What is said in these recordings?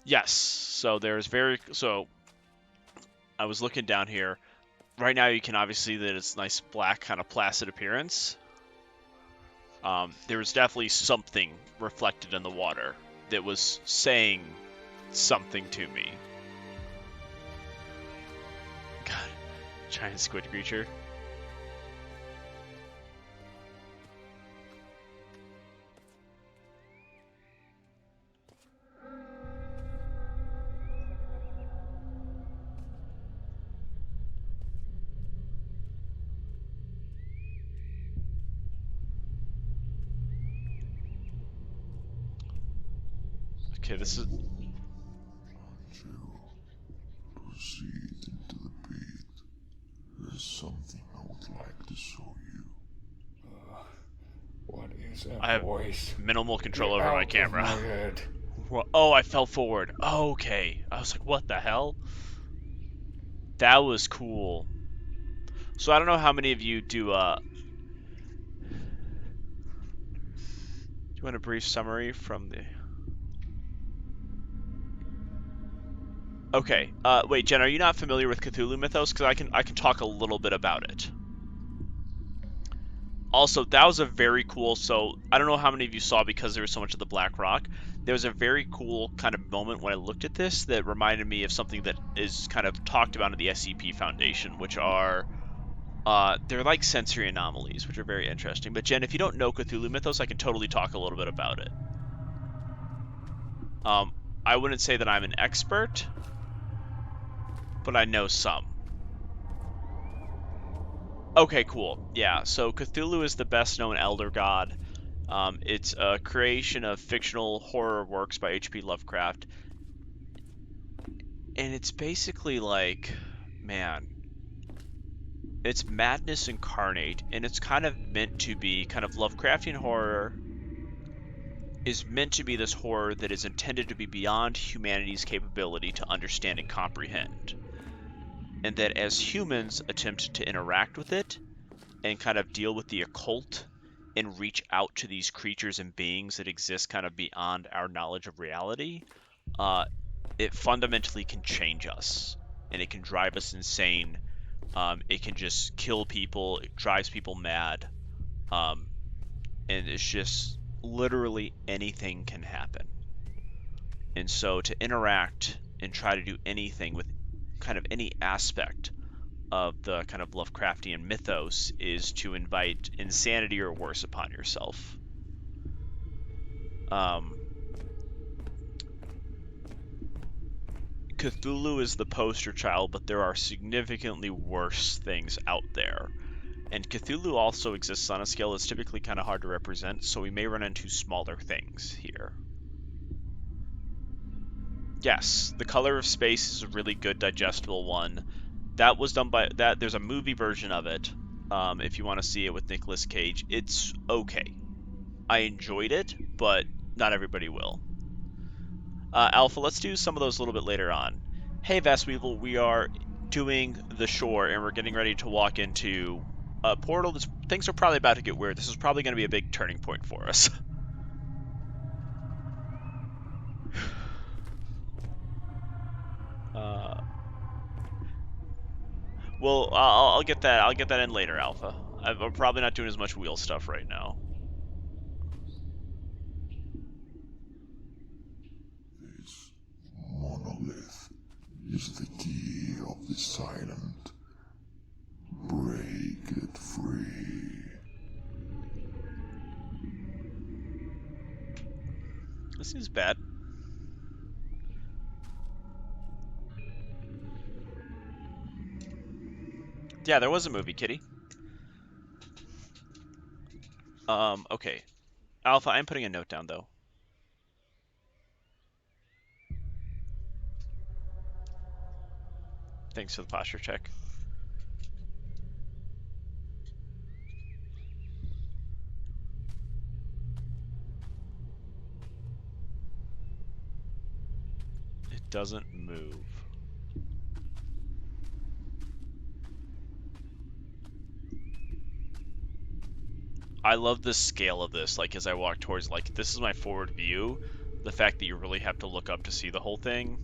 Yes. So I was looking down here. Right now you can obviously see that it's nice black kind of placid appearance. There was definitely something reflected in the water that was saying something to me. God, giant squid creature. Okay, this is... Proceed into the pit. There's something I would like to show you. What is that I have voice? minimal control Get over my out camera. of my head. Oh, I fell forward. Oh, okay. I was like, what the hell? That was cool. So I don't know how many of you do, you want a brief summary from the... Okay, wait, Jen, are you not familiar with Cthulhu mythos? Because I can talk a little bit about it. Also, that was a very cool, so I don't know how many of you saw because there was so much of the Black Rock. There was a very cool kind of moment when I looked at this that reminded me of something that is kind of talked about in the SCP Foundation, which are, they're like sensory anomalies, which are very interesting. But Jen, if you don't know Cthulhu mythos, I can totally talk a little bit about it. Um, I wouldn't say that I'm an expert, but I know some. Okay, cool. Yeah, so Cthulhu is the best known elder god. It's a creation of fictional horror works by H.P. Lovecraft. And it's basically like, man, it's madness incarnate, and it's kind of meant to be kind of Lovecraftian horror is meant to be this horror that is intended to be beyond humanity's capability to understand and comprehend. And that as humans attempt to interact with it and kind of deal with the occult and reach out to these creatures and beings that exist kind of beyond our knowledge of reality, it fundamentally can change us, and it can drive us insane. It can just kill people. It drives people mad, um, and it's just literally anything can happen. And so to interact and try to do anything with kind of any aspect of the kind of Lovecraftian mythos is to invite insanity or worse upon yourself. Um, Cthulhu is the poster child, but there are significantly worse things out there. And Cthulhu also exists on a scale that's typically kind of hard to represent, so we may run into smaller things here. Yes, The Color of Space is a really good digestible one. That was done by that. There's a movie version of it. If you want to see it with Nicolas Cage, it's okay. I enjoyed it, but not everybody will. Alpha, let's do some of those a little bit later on. Hey, Vastweevil, we are doing the shore, and we're getting ready to walk into a portal. Things are probably about to get weird. This is probably going to be a big turning point for us. uh, well, I'll get that. I'll get that in later, Alpha. I'm probably not doing as much wheel stuff right now. This monolith is the key of the silent. Break it free. This seems bad. Yeah, there was a movie, Kitty. Okay. Alpha, I'm putting a note down, though. Thanks for the posture check. It doesn't move. I love the scale of this. Like, as I walk towards, like, this is my forward view. the fact that you really have to look up to see the whole thing.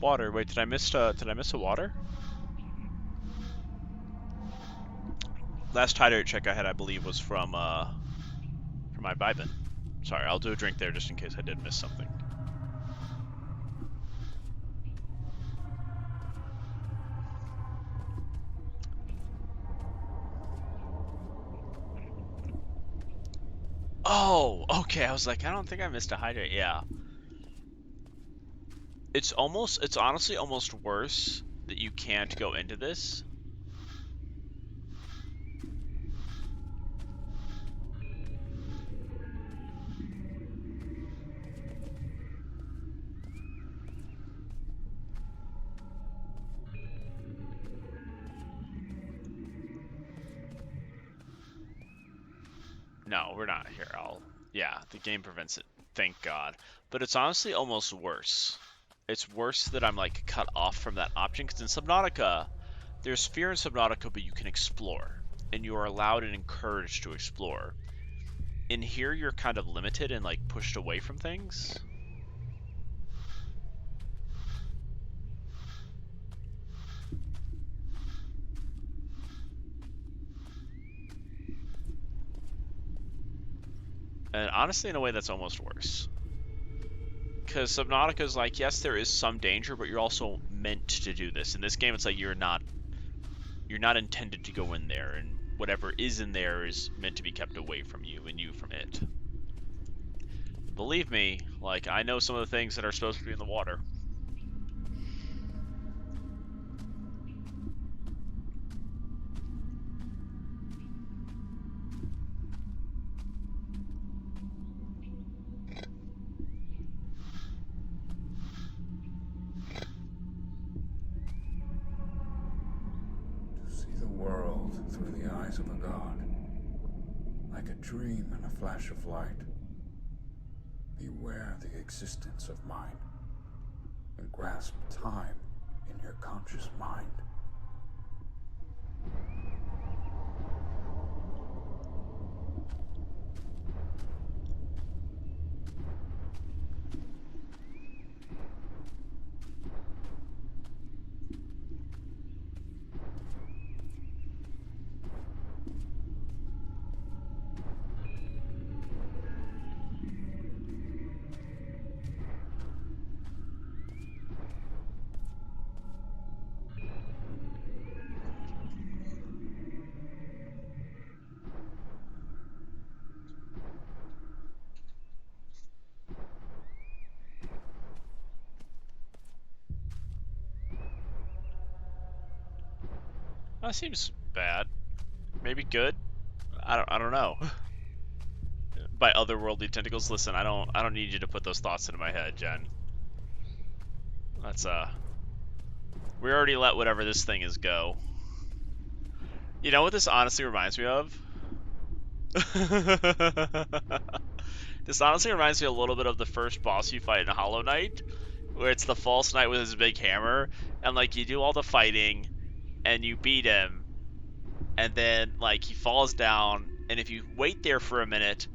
Water. Wait, did I miss a water? Last hydrate check I had, I believe, was from my Vibin. Sorry, I'll do a drink there just in case I did miss something. Oh, okay. I was like, I don't think I missed a hydrate. Yeah. It's honestly almost worse that you can't go into this. No, we're not here. Yeah, the game prevents it. Thank God. But it's honestly almost worse. It's worse that I'm like cut off from that option because in Subnautica, there's fear in Subnautica, but you can explore, and you are allowed and encouraged to explore. In here, you're kind of limited and like pushed away from things. And honestly, in a way, that's almost worse. Because Subnautica is like, yes, there is some danger, but you're also meant to do this. In this game, it's like you're not intended to go in there, and whatever is in there is meant to be kept away from you, and you from it. Believe me, like, I know some of the things that are supposed to be in the water. Through the eyes of a god, like a dream and a flash of light. Beware the existence of mind, and grasp time in your conscious mind. That seems bad. Maybe good. I don't know. By otherworldly tentacles, listen, I don't need you to put those thoughts into my head, Jen. That's we already let whatever this thing is go. You know what this honestly reminds me of? This honestly reminds me a little bit of the first boss you fight in Hollow Knight, where it's the false knight with his big hammer, and like you do all the fighting, and you beat him, and then like he falls down, and if you wait there for a minute,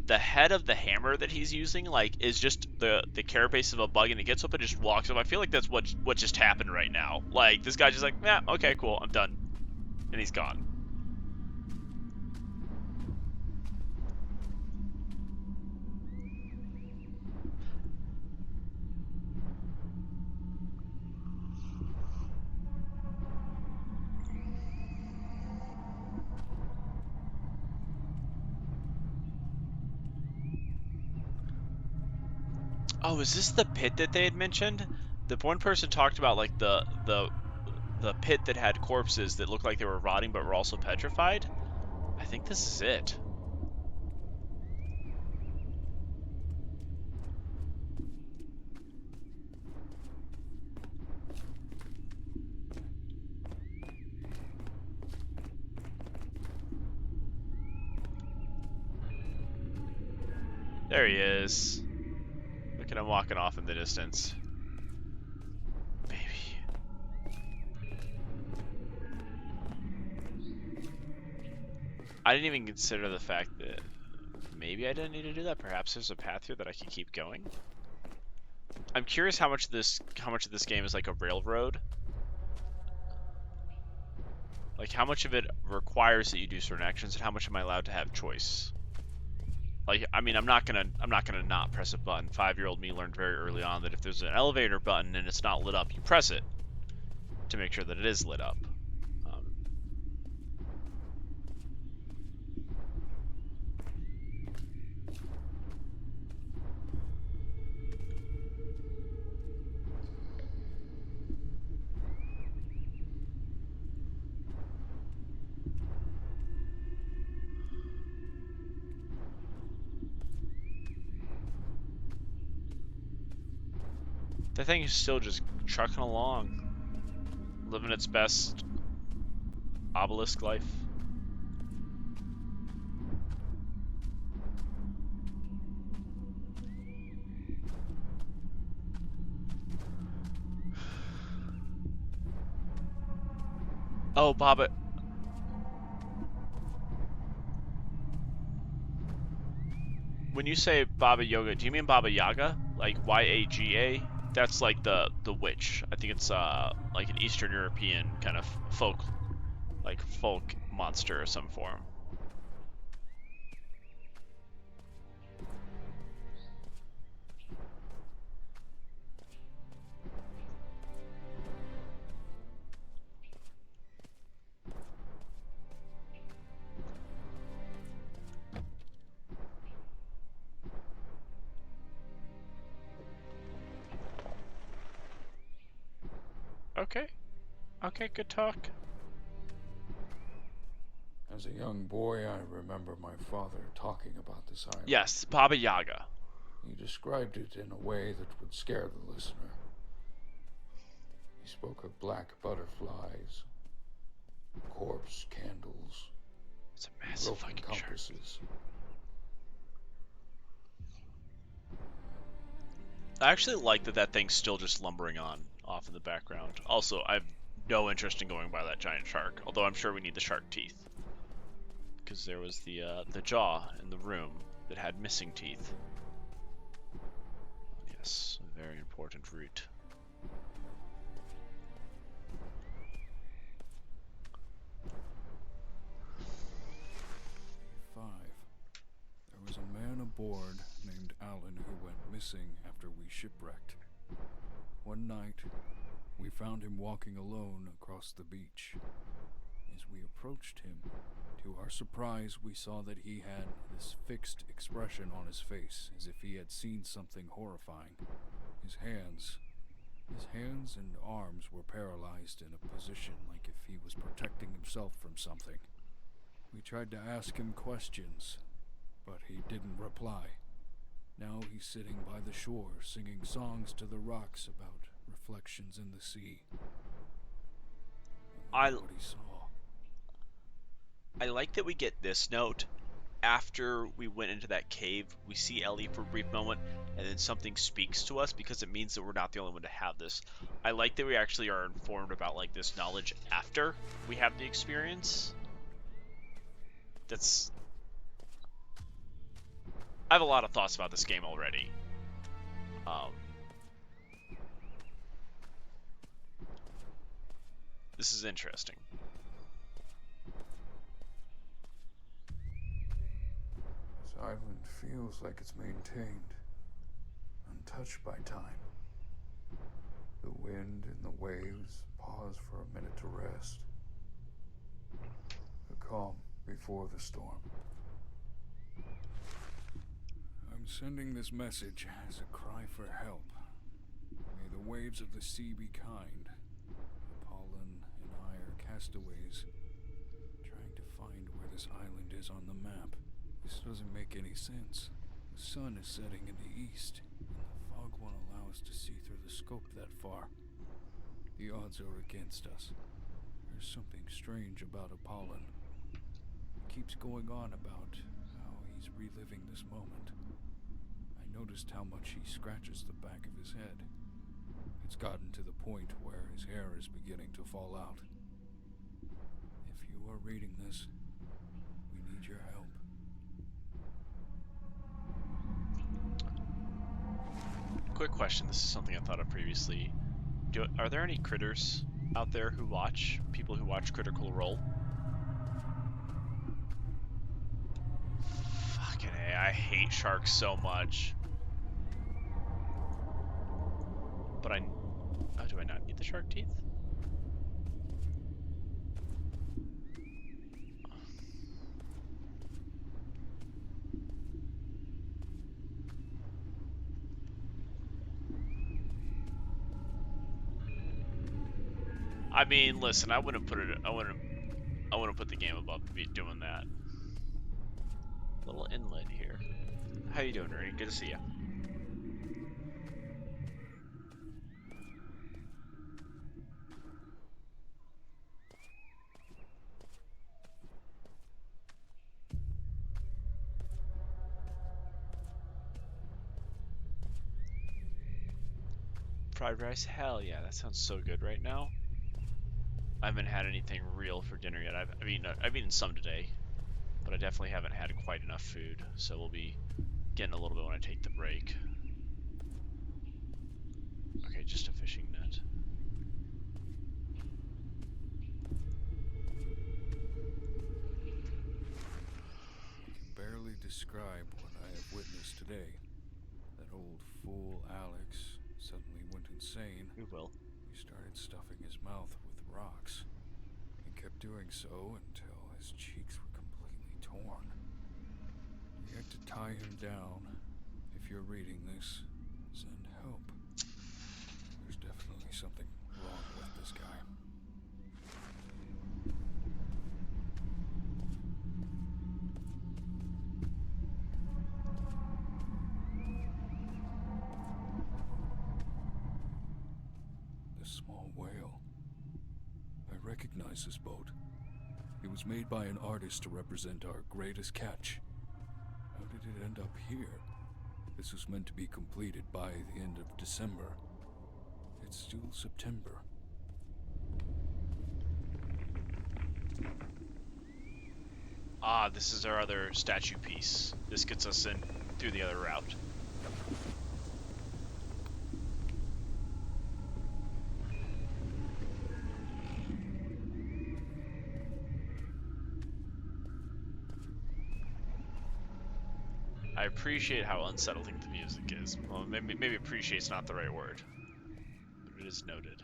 the head of the hammer that he's using like is just the carapace of a bug, and it gets up and just walks up. I feel like that's what just happened right now. Like this guy's just like, yeah, okay, cool, I'm done, and he's gone. Oh, is this the pit that they had mentioned? The one person talked about like the pit that had corpses that looked like they were rotting but were also petrified. I think this is it. There he is. Look at him walking off in the distance. Baby. I didn't even consider the fact that maybe I didn't need to do that. Perhaps there's a path here that I could keep going. I'm curious how much of this game is like a railroad. Like how much of it requires that you do certain actions, and how much am I allowed to have choice? Like, I mean, I'm not gonna not press a button. 5-year-old me learned very early on that if there's an elevator button and it's not lit up, you press it to make sure that it is lit up. The thing is still just trucking along, living its best obelisk life. Oh, Baba. When you say Baba Yoga, do you mean Baba Yaga? Like Y-A-G-A? That's like the witch. I think it's like an Eastern European kind of folk monster of some form. Okay. Okay, good talk. As a young boy, I remember my father talking about this island. Yes, Baba Yaga. He described it in a way that would scare the listener. He spoke of black butterflies, corpse candles, It's a massive broken fucking shark. compasses. I actually like that thing's still just lumbering on off in the background. Also, I have no interest in going by that giant shark, although I'm sure we need the shark teeth. Because there was the jaw in the room that had missing teeth. Yes, a very important root. There was a man aboard named Alan who went missing after we shipwrecked. One night, we found him walking alone across the beach. As we approached him, to our surprise, we saw that he had this fixed expression on his face, as if he had seen something horrifying. His hands and arms were paralyzed in a position like if he was protecting himself from something. We tried to ask him questions, but he didn't reply. Now he's sitting by the shore, singing songs to the rocks about reflections in the sea. What he saw. I like that we get this note after we went into that cave. We see Ellie for a brief moment, and then something speaks to us because it means that we're not the only one to have this. I like that we actually are informed about like this knowledge after we have the experience. I have a lot of thoughts about this game already. This is interesting. This island feels like it's maintained, untouched by time. The wind and the waves pause for a minute to rest. The calm before the storm. I'm sending this message as a cry for help. May the waves of the sea be kind. Apollon and I are castaways, trying to find where this island is on the map. This doesn't make any sense. The sun is setting in the east, and the fog won't allow us to see through the scope that far. The odds are against us. There's something strange about Apollon. He keeps going on about how he's reliving this moment. noticed how much he scratches the back of his head. It's gotten to the point where his hair is beginning to fall out. If you are reading this, we need your help. Quick question. This is something I thought of previously. Are there any critters out there who watch? People who watch Critical Role? Fucking A, I hate sharks so much. But oh, do I not need the shark teeth? I mean, listen, I wouldn't put the game above me doing that. Little inlet here. How you doing, Ernie? Good to see you. Fried rice? Hell yeah, that sounds so good right now. I haven't had anything real for dinner yet. I've eaten some today, but I definitely haven't had quite enough food. So we'll be getting a little bit when I take the break. Okay, just a fishing net. I can barely describe what I have witnessed today. That old fool Alex suddenly went insane. We will. He started stuffing his mouth with rocks, and kept doing so until his cheeks were completely torn. We had to tie him down. If you're reading this, send help. There's definitely something wrong with this guy. The small whale. I recognize this boat. It was made by an artist to represent our greatest catch. How did it end up here? This was meant to be completed by the end of December. It's still September. Ah, this is our other statue piece. This gets us in through the other route. I appreciate how unsettling the music is. Well, maybe appreciate's not the right word, but it is noted.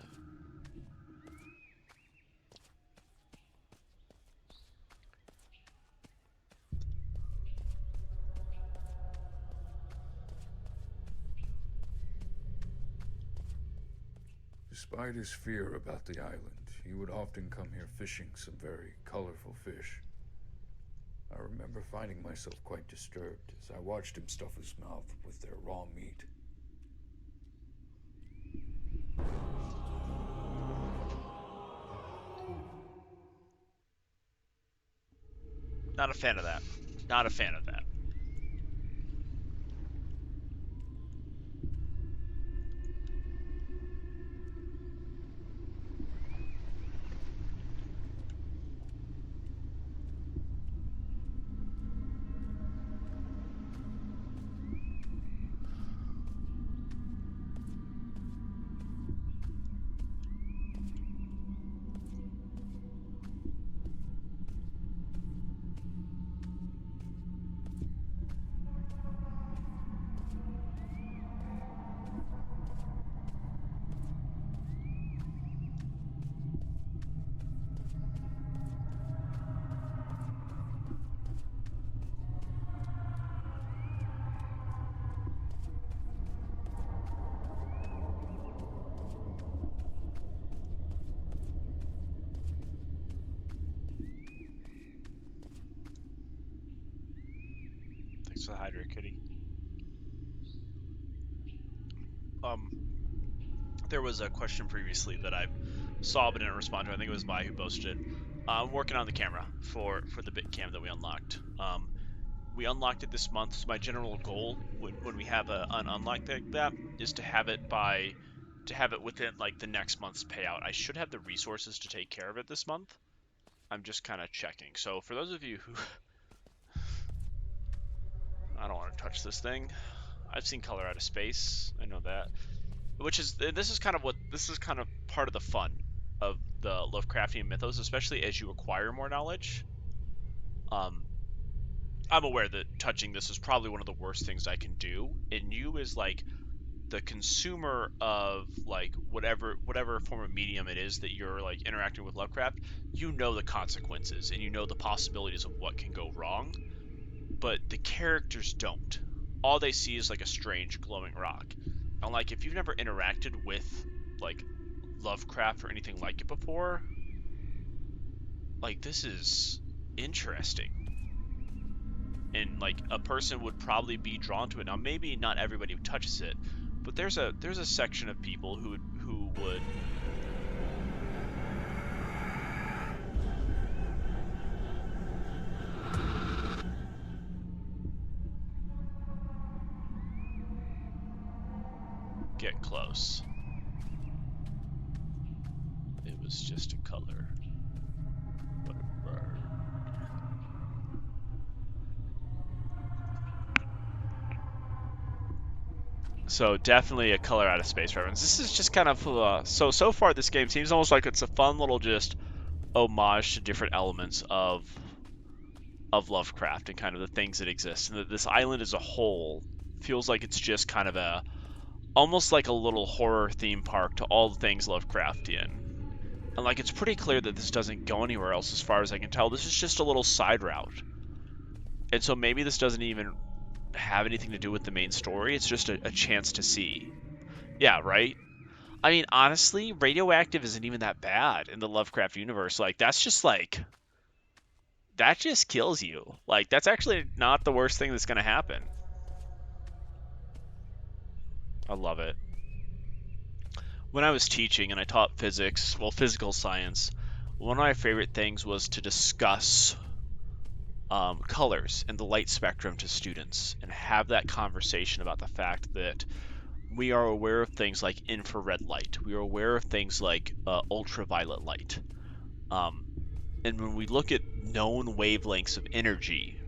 Despite his fear about the island, he would often come here fishing some very colorful fish. I remember finding myself quite disturbed as I watched him stuff his mouth with their raw meat. Not a fan of that. Not a fan of that. Thanks for the hydrate, kitty. There was a question previously that I saw but didn't respond to. I think it was Mai who posted it. I'm working on the camera for the bit cam that we unlocked. we unlocked it this month. So my general goal when we have an unlock like that is to have it within like the next month's payout. I should have the resources to take care of it this month. I'm just kind of checking. So for those of you who I don't want to touch this thing. I've seen Color Out of Space. I know that. This is kind of part of the fun of the Lovecraftian mythos, especially as you acquire more knowledge. I'm aware that touching this is probably one of the worst things I can do. And you as like the consumer of like whatever form of medium it is that you're like interacting with Lovecraft, you know the consequences and you know the possibilities of what can go wrong. But the characters don't. All they see is like a strange glowing rock. And like if you've never interacted with like Lovecraft or anything like it before, like this is interesting. And like a person would probably be drawn to it. Now maybe not everybody touches it, but there's a section of people who would get close. It was just a color. What a bird. So definitely a Color Out of Space reference. This is just kind of so far this game seems almost like it's a fun little just homage to different elements of Lovecraft and kind of the things that exist. And that this island as a whole feels like it's just kind of almost like a little horror theme park to all the things Lovecraftian. And like it's pretty clear that this doesn't go anywhere else as far as I can tell. This is just a little side route. And so maybe this doesn't even have anything to do with the main story. It's just a chance to see. Yeah, right? I mean, honestly, radioactive isn't even that bad in the Lovecraft universe. Like, that's just like... that just kills you. Like, that's actually not the worst thing that's going to happen. I love it. When I was teaching and I taught physics, well, physical science, one of my favorite things was to discuss colors and the light spectrum to students and have that conversation about the fact that we are aware of things like infrared light. We are aware of things like ultraviolet light. And when we look at known wavelengths of energy,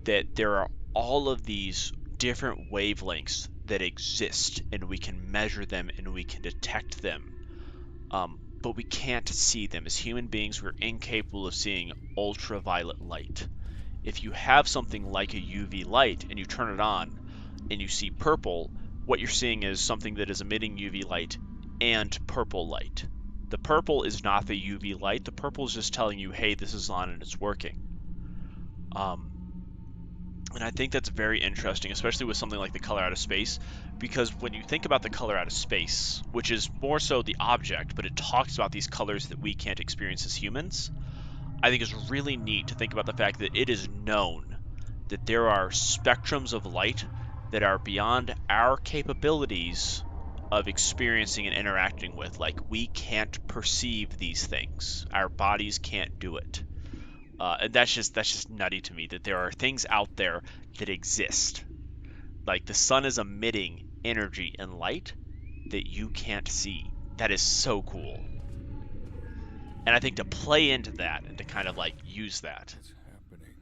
that there are all of these different wavelengths that exist and we can measure them and we can detect them. But we can't see them. As human beings, we're incapable of seeing ultraviolet light. If you have something like a UV light and you turn it on and you see purple, what you're seeing is something that is emitting UV light and purple light. The purple is not the UV light. The purple is just telling you, hey, this is on and it's working. And I think that's very interesting, especially with something like the Color Out of Space, because when you think about the color out of space, which is more so the object, but it talks about these colors that we can't experience as humans, I think it's really neat to think about the fact that it is known that there are spectrums of light that are beyond our capabilities of experiencing and interacting with. Like, we can't perceive these things. Our bodies can't do it. And that's just nutty to me that there are things out there that exist. Like the sun is emitting energy and light that you can't see. That is so cool. And I think to play into that and to kind of like use that. It's happening.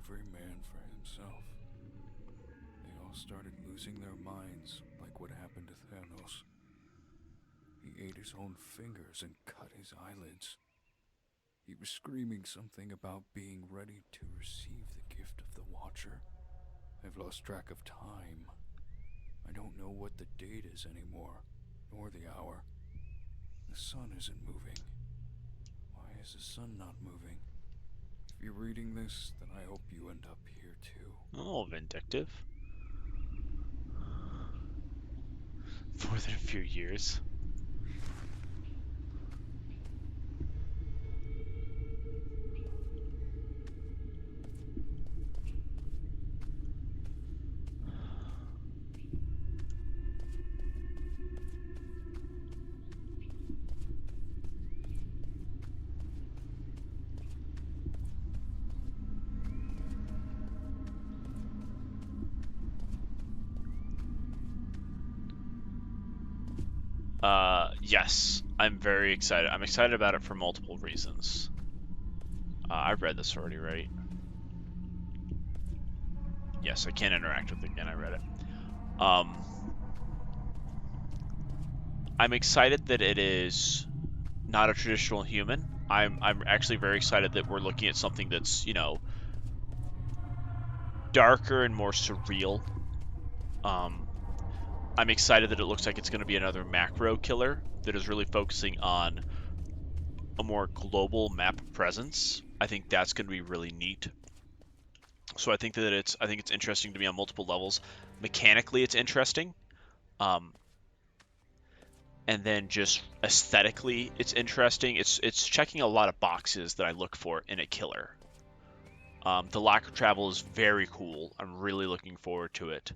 Every man for himself. They all started losing their minds, like what happened to Thanos. He ate his own fingers and cut his eyelids. He was screaming something about being ready to receive the gift of the Watcher. I've lost track of time. I don't know what the date is anymore, nor the hour. The sun isn't moving. Why is the sun not moving? If you're reading this, then I hope you end up here too. Oh, vindictive. More than a few years. Yes, I'm very excited. I'm excited about it for multiple reasons. I've read this already, right? Yes, I can't interact with it again. I read it. Um, I'm excited that it is not a traditional human. I'm actually very excited that we're looking at something that's, you know, darker and more surreal. Um, I'm excited that it looks like it's going to be another macro killer that is really focusing on a more global map presence. I think that's going to be really neat. So I think it's interesting to me on multiple levels. Mechanically, it's interesting. Um, and then just aesthetically, it's interesting. It's checking a lot of boxes that I look for in a killer. The locker travel is very cool. I'm really looking forward to it.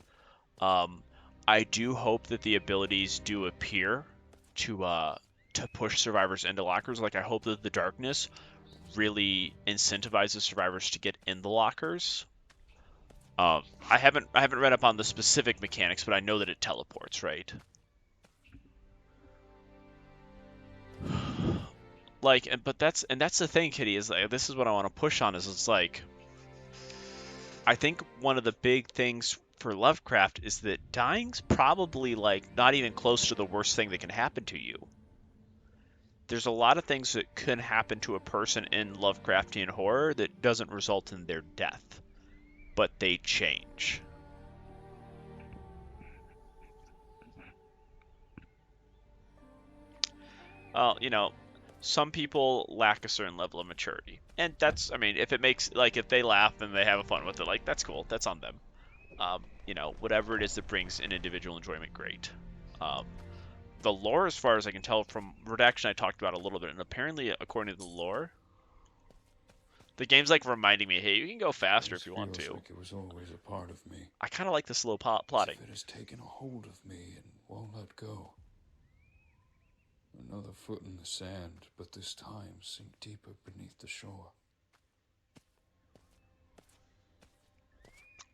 Um, I do hope that the abilities do appear to push survivors into lockers. Like I hope that the darkness really incentivizes survivors to get in the lockers. I haven't read up on the specific mechanics, but I know that it teleports, right? Like, that's the thing, Kitty, is like this is what I want to push on is it's like I think one of the big things for Lovecraft is that dying's probably like not even close to the worst thing that can happen to you. There's a lot of things that can happen to a person in Lovecraftian horror that doesn't result in their death, but they change. You know, some people lack a certain level of maturity. And that's, I mean, if it makes, like, if they laugh and they have fun with it, like, that's cool. That's on them. You know, whatever it is that brings an individual enjoyment, great. Um, the lore, as far as I can tell from Redaction, I talked about a little bit, and apparently, according to the lore, the game's like reminding me, hey, you can go faster This if you want feels to. like it was always a part of me. I kind of like the slow As plotting. if it has taken a hold of me and won't let go. Another foot in the sand, but this time sink deeper beneath the shore.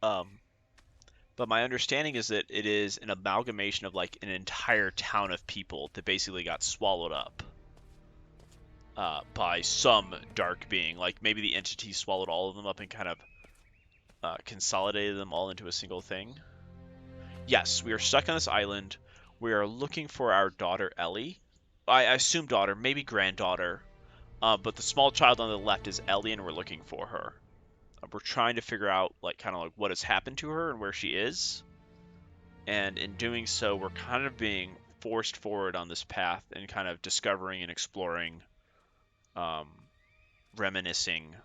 Um, but my understanding is that it is an amalgamation of like an entire town of people that basically got swallowed up by some dark being. Like maybe the entity swallowed all of them up and kind of consolidated them all into a single thing. Yes, we are stuck on this island. We are looking for our daughter Ellie. I assume daughter, maybe granddaughter. But the small child on the left is Ellie, and we're looking for her. We're trying to figure out like kind of like what has happened to her and where she is. And in doing so, we're kind of being forced forward on this path and kind of discovering and exploring, um, reminiscing.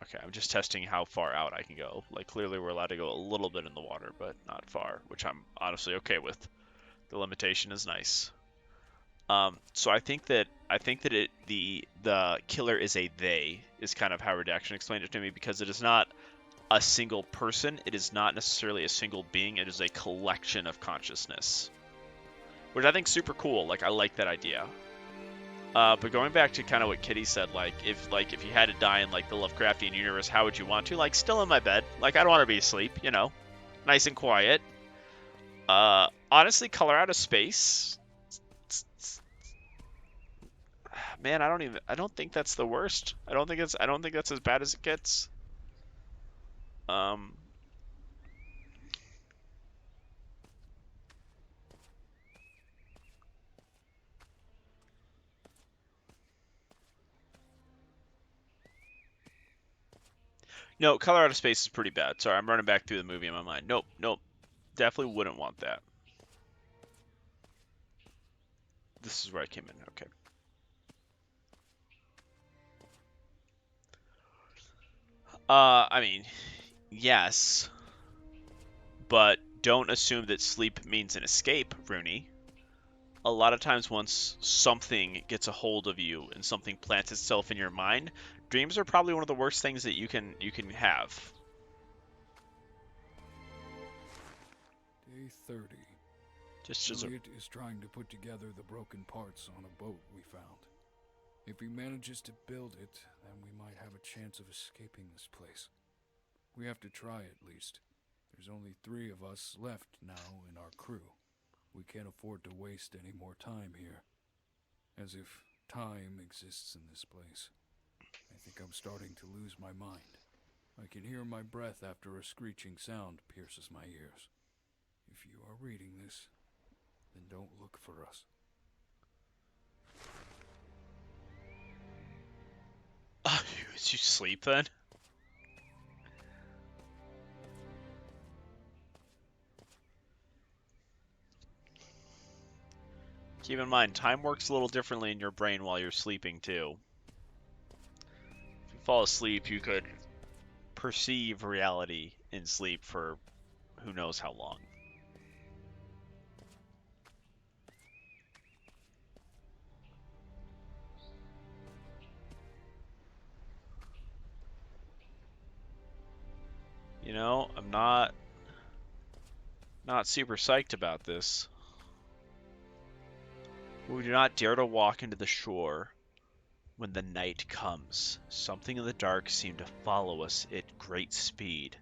Okay, I'm just testing how far out I can go. Like, clearly we're allowed to go a little bit in the water, but not far, which I'm honestly okay with. The limitation is nice. So I think that the killer is a they is kind of how Redaction explained it to me because it is not a single person. It is not necessarily a single being. It is a collection of consciousness, which I think is super cool. Like I like that idea. But going back to kind of what Kitty said, like if you had to die in like the Lovecraftian universe, how would you want to? Like still in my bed. Like I don't want to be asleep, you know, nice and quiet. Honestly, color out of space. Man, I don't think that's the worst. I don't think that's as bad as it gets. Um, no, color out of space is pretty bad. Sorry, I'm running back through the movie in my mind. Nope, nope, definitely wouldn't want that. This is where I came in. Okay. I mean, yes, but don't assume that sleep means an escape, Rooney. A lot of times once something gets a hold of you and something plants itself in your mind, dreams are probably one of the worst things that you can have. Day 30. Just as a Elliot is trying to put together the broken parts on a boat we found. If he manages to build it, then we might have a chance of escaping this place. We have to try at least. There's only 3 of us left now in our crew. We can't afford to waste any more time here. As if time exists in this place. I think I'm starting to lose my mind. I can hear my breath after a screeching sound pierces my ears. If you are reading this, then don't look for us. Did you sleep then? Keep in mind, time works a little differently in your brain while you're sleeping too. If you fall asleep, you could perceive reality in sleep for who knows how long. You know, I'm not super psyched about this. We do not dare to walk into the shore when the night comes. Something in the dark seemed to follow us at great speed.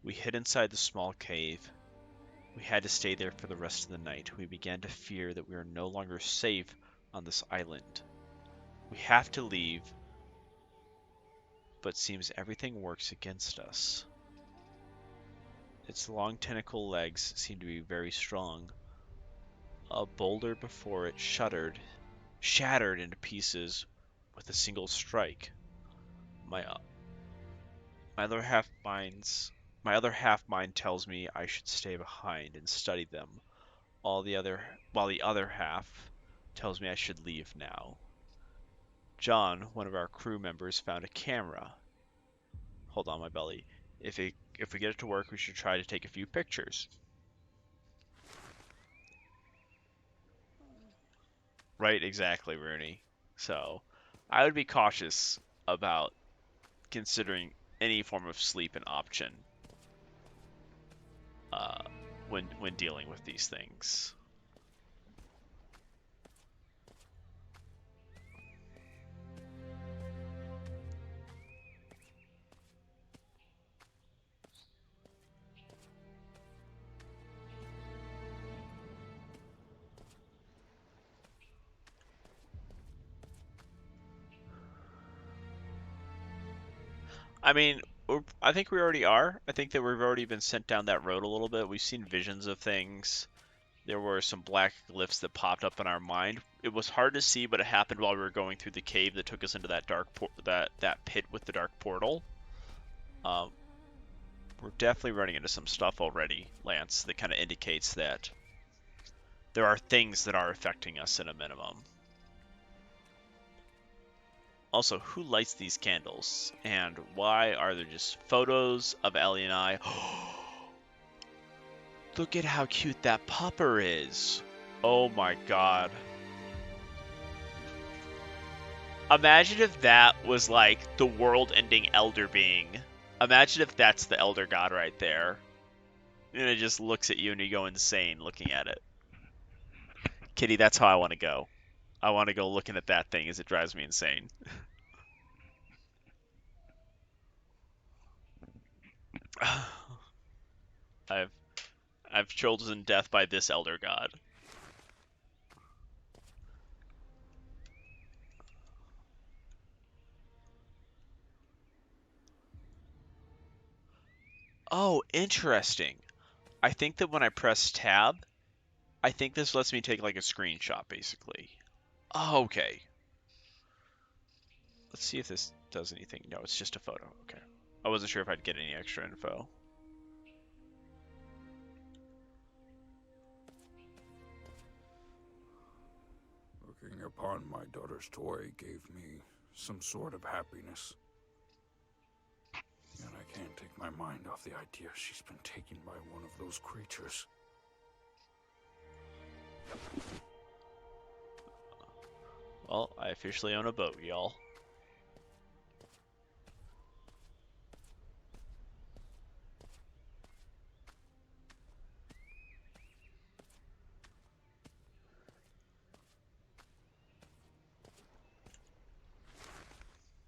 We hid inside the small cave. We had to stay there for the rest of the night. We began to fear that we are no longer safe on this island. We have to leave, but seems everything works against us. Its long tentacle legs seem to be very strong. A boulder before it shattered into pieces with a single strike. My my other half mind tells me I should stay behind and study them. While the other half tells me I should leave now. John, one of our crew members, found a camera. Hold on, my belly. If we get it to work, we should try to take a few pictures. Right, exactly, Rooney. So, I would be cautious about considering any form of sleep an option uh, when dealing with these things. I mean, I think we already are. I think that we've already been sent down that road a little bit. We've seen visions of things. There were some black glyphs that popped up in our mind. It was hard to see, but it happened while we were going through the cave that took us into that that pit with the dark portal. Um, we're definitely running into some stuff already, Lance, that kind of indicates that there are things that are affecting us at a minimum. Also, who lights these candles? And why are there just photos of Ellie and I? Look at how cute that pupper is. Oh my god. Imagine if that was like the world-ending elder being. Imagine if that's the elder god right there. And it just looks at you and you go insane looking at it. Kitty, that's how I want to go. I want to go looking at that thing as it drives me insane. I've I've chosen death by this elder god. Oh, interesting. I think that when I press tab, I think this lets me take like a screenshot basically. Oh, okay. Let's see if this does anything. No, it's just a photo. Okay. I wasn't sure if I'd get any extra info. Looking upon my daughter's toy gave me some sort of happiness. And I can't take my mind off the idea she's been taken by one of those creatures. Well, I officially own a boat, y'all.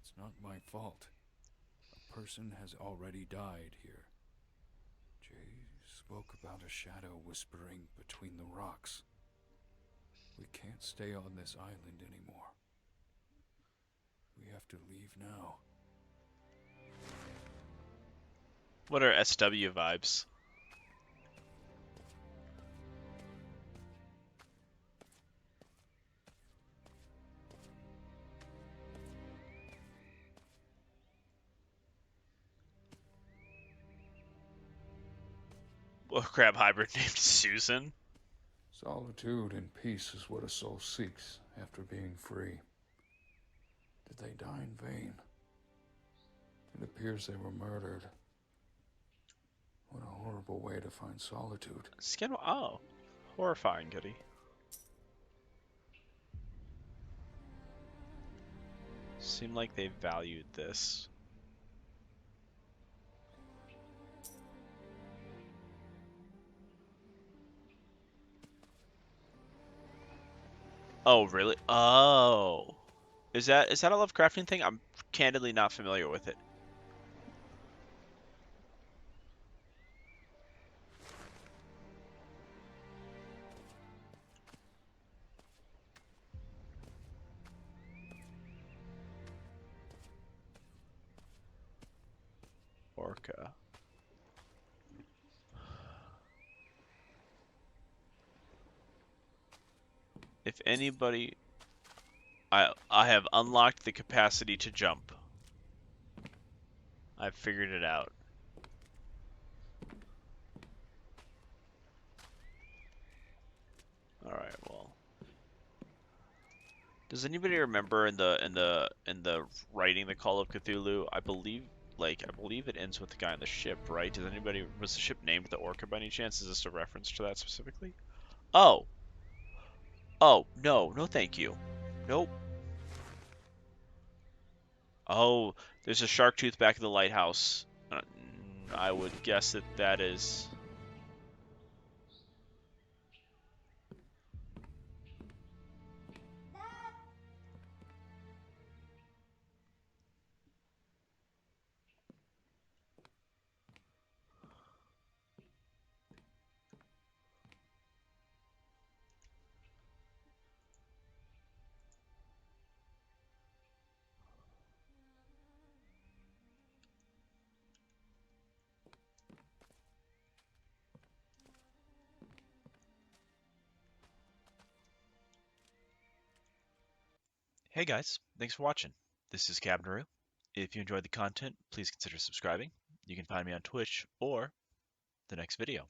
It's not my fault. A person has already died here. Jay's spoke about a shadow whispering between the rocks. We can't stay on this island anymore. We have to leave now. What are SW vibes? Well, crab hybrid named Susan. Solitude and peace is what a soul seeks after being free. Did they die in vain? It appears they were murdered. What a horrible way to find solitude. Skin. Oh, horrifying, Goody. Seemed like they valued this. Oh, really? Oh. Is that a Lovecraftian thing? I'm candidly not familiar with it. Orca. If anybody... I have unlocked the capacity to jump. I've figured it out. Alright, well. Does anybody remember in the writing the Call of Cthulhu? I believe it ends with the guy on the ship, right? Was the ship named the Orca by any chance? Is this a reference to that specifically? Oh. Oh, no, no thank you. Nope. Oh, there's a shark tooth back in the lighthouse. I would guess that is... Hey guys, thanks for watching. This is Cabinaru. If you enjoyed the content, please consider subscribing. You can find me on Twitch or the next video.